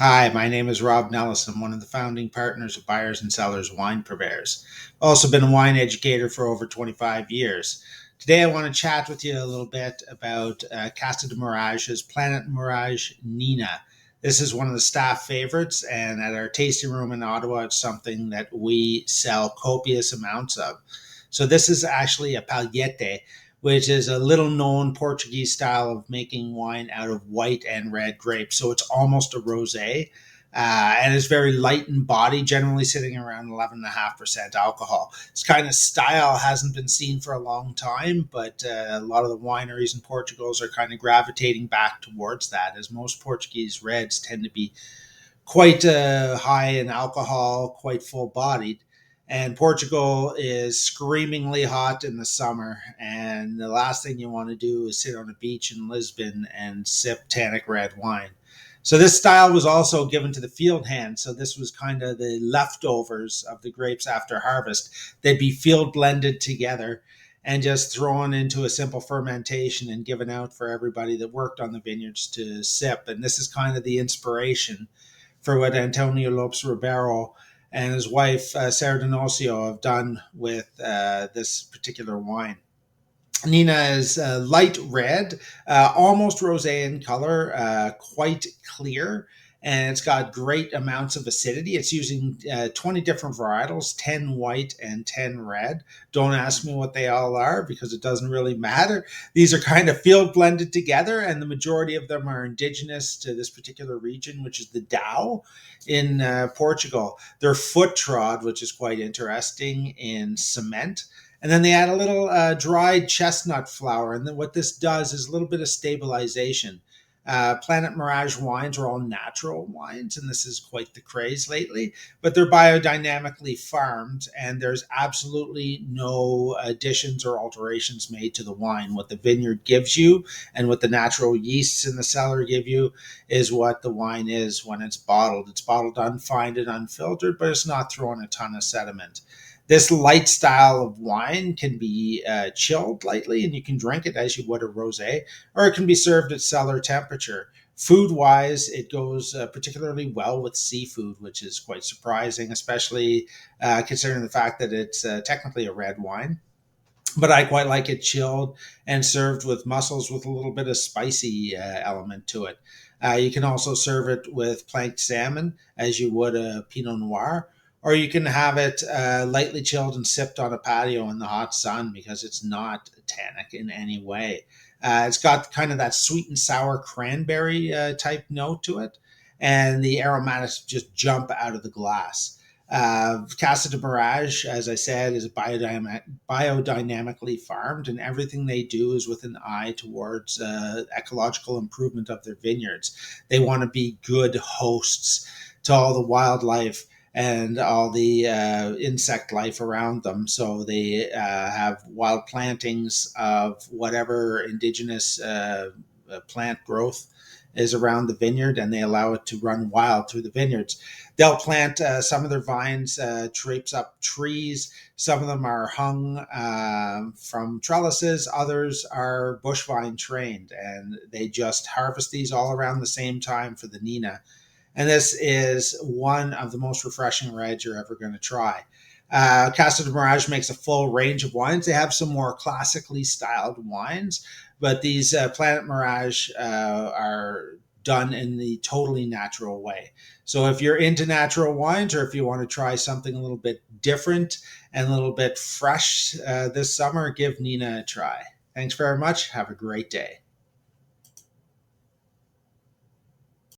Hi, my name is Rob Nellis. I'm one of the founding partners of Buyers+Cellars Wine Purveyors. I've also been a wine educator for over 25 years. Today, I want to chat with you a little bit about Casa de Mirage's Planet Mirage Nina. This is one of the staff favorites, and at our tasting room in Ottawa, it's something that we sell copious amounts of. So, this is actually a palhete, which is a little known Portuguese style of making wine out of white and red grapes. So it's almost a rosé. And it's very light in body, generally sitting around 11.5% alcohol. This kind of style hasn't been seen for a long time, but a lot of the wineries in Portugal are kind of gravitating back towards that, as most Portuguese reds tend to be quite high in alcohol, quite full bodied. And Portugal is screamingly hot in the summer. And the last thing you want to do is sit on a beach in Lisbon and sip tannic red wine. So this style was also given to the field hand. So this was kind of the leftovers of the grapes after harvest. They'd be field blended together and just thrown into a simple fermentation and given out for everybody that worked on the vineyards to sip. And this is kind of the inspiration for what Antonio Lopes Ribeiro and his wife, Sarah D'Annunzio, have done with this particular wine. Nina is light red, almost rosé in color, quite clear, and it's got great amounts of acidity. It's using 20 different varietals, 10 white and 10 red. Don't ask me what they all are because it doesn't really matter. These are kind of field blended together, and the majority of them are indigenous to this particular region, which is the Dow in Portugal. They're foot trod, which is quite interesting, in cement. And then they add a little dried chestnut flour. And then what this does is a little bit of stabilization. Planet Mirage wines are all natural wines, and this is quite the craze lately, but they're biodynamically farmed, and there's absolutely no additions or alterations made to the wine. What the vineyard gives you and what the natural yeasts in the cellar give you is what the wine is when it's bottled. It's bottled unfined and unfiltered, but it's not throwing a ton of sediment. This light style of wine can be chilled lightly, and you can drink it as you would a rosé, or it can be served at cellar temperature. Food wise, it goes particularly well with seafood, which is quite surprising, especially considering the fact that it's technically a red wine. But I quite like it chilled and served with mussels with a little bit of spicy element to it. You can also serve it with planked salmon as you would a Pinot Noir, or you can have it lightly chilled and sipped on a patio in the hot sun because it's not tannic in any way. It's got kind of that sweet and sour cranberry type note to it, and the aromatics just jump out of the glass. Casa de Mirage, as I said, is biodynamically farmed, and everything they do is with an eye towards ecological improvement of their vineyards. They want to be good hosts to all the wildlife and all the insect life around them. So they have wild plantings of whatever indigenous plant growth is around the vineyard, and they allow it to run wild through the vineyards. They'll plant some of their vines, traipse up trees. Some of them are hung from trellises. Others are bush vine trained, and they just harvest these all around the same time for the Nina. And this is one of the most refreshing reds you're ever going to try. Casa de Mirage makes a full range of wines. They have some more classically styled wines, but these Planet Mirage are done in the totally natural way. So if you're into natural wines, or if you want to try something a little bit different and a little bit fresh this summer, give Nina a try. Thanks very much. Have a great day.